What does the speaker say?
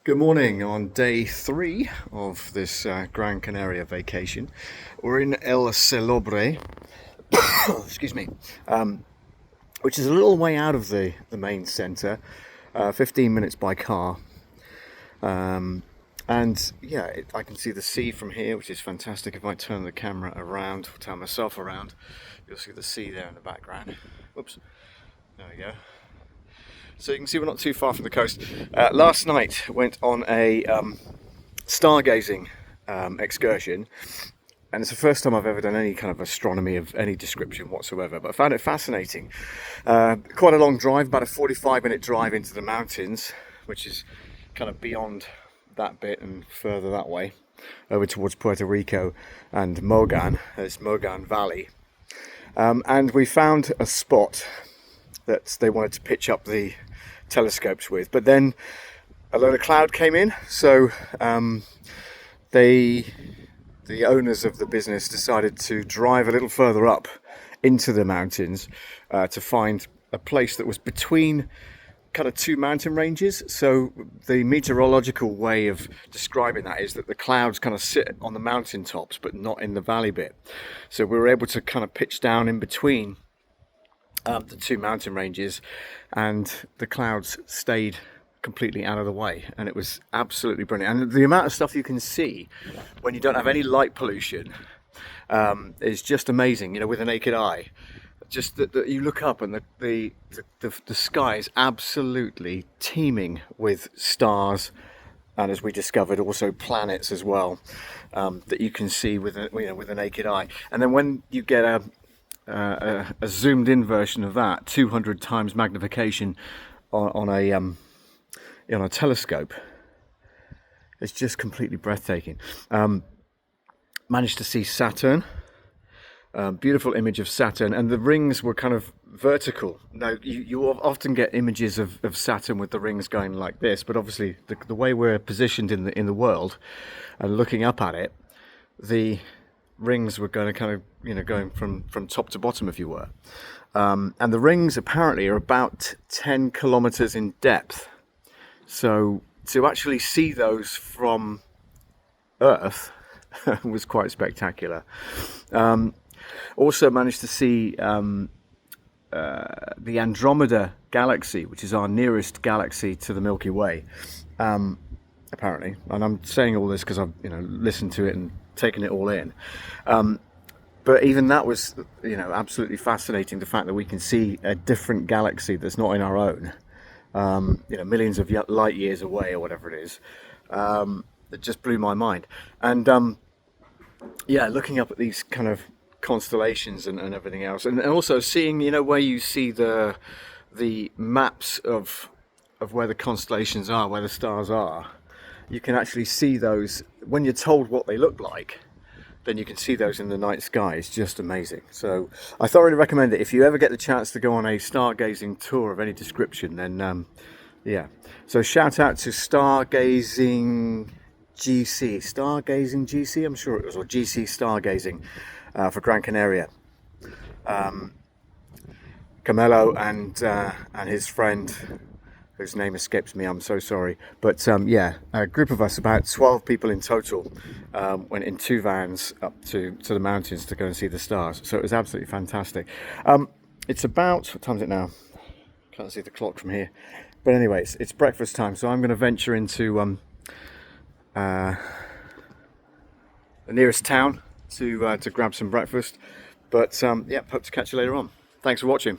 Good morning on day 3 of this Gran Canaria vacation. We're in El Celobre, excuse me, which is a little way out of the main centre, 15 minutes by car. And yeah, I can see the sea from here, which is fantastic. If I turn the camera around, turn myself around, you'll see the sea there in the background. Whoops, there we go. So you can see we're not too far from the coast. Last night went on a stargazing excursion, and it's the first time I've ever done any kind of astronomy of any description whatsoever, but I found it fascinating. Quite a long drive, about a 45-minute drive into the mountains, which is kind of beyond that bit and further that way, over towards Puerto Rico and Mogan, this Mogan Valley. And we found a spot that they wanted to pitch up the telescopes with, but then a load of cloud came in, so the owners of the business decided to drive a little further up into the mountains to find a place that was between kind of two mountain ranges. So the meteorological way of describing that is that the clouds kind of sit on the mountain tops but not in the valley bit, so we were able to kind of pitch down in between the two mountain ranges, and the clouds stayed completely out of the way, and it was absolutely brilliant. And the amount of stuff you can see when you don't have any light pollution is just amazing, you know, with the naked eye. Just that you look up and the sky is absolutely teeming with stars, and as we discovered, also planets as well, that you can see with the naked eye. And then when you get a zoomed in version of that, 200 times magnification on a telescope, it's just completely breathtaking. Managed to see Saturn, beautiful image of Saturn, and the rings were kind of vertical. Now you often get images of Saturn with the rings going like this, but obviously the way we're positioned in the world and looking up at it, the rings were going to kind of, going from top to bottom, if you were. And the rings apparently are about 10 kilometers in depth. So to actually see those from Earth was quite spectacular. Also managed to see the Andromeda galaxy, which is our nearest galaxy to the Milky Way, apparently. And I'm saying all this because I've listened to it and taking it all in, but even that was absolutely fascinating, the fact that we can see a different galaxy that's not in our own, millions of light years away or whatever it is. It just blew my mind. And looking up at these kind of constellations and everything else, and also seeing where you see the maps of where the constellations are, where the stars are. You can actually see those when you're told what they look like. Then you can see those in the night sky. It's just amazing. So I thoroughly recommend it. If you ever get the chance to go on a stargazing tour of any description, then So shout out to Stargazing GC, I'm sure it was, or GC Stargazing for Gran Canaria. Camelo and his friend, whose name escapes me, I'm so sorry. But a group of us, about 12 people in total, went in 2 vans up to the mountains to go and see the stars. So it was absolutely fantastic. It's about, what time is it now? Can't see the clock from here. But anyway, it's breakfast time, so I'm going to venture into the nearest town to grab some breakfast. But hope to catch you later on. Thanks for watching.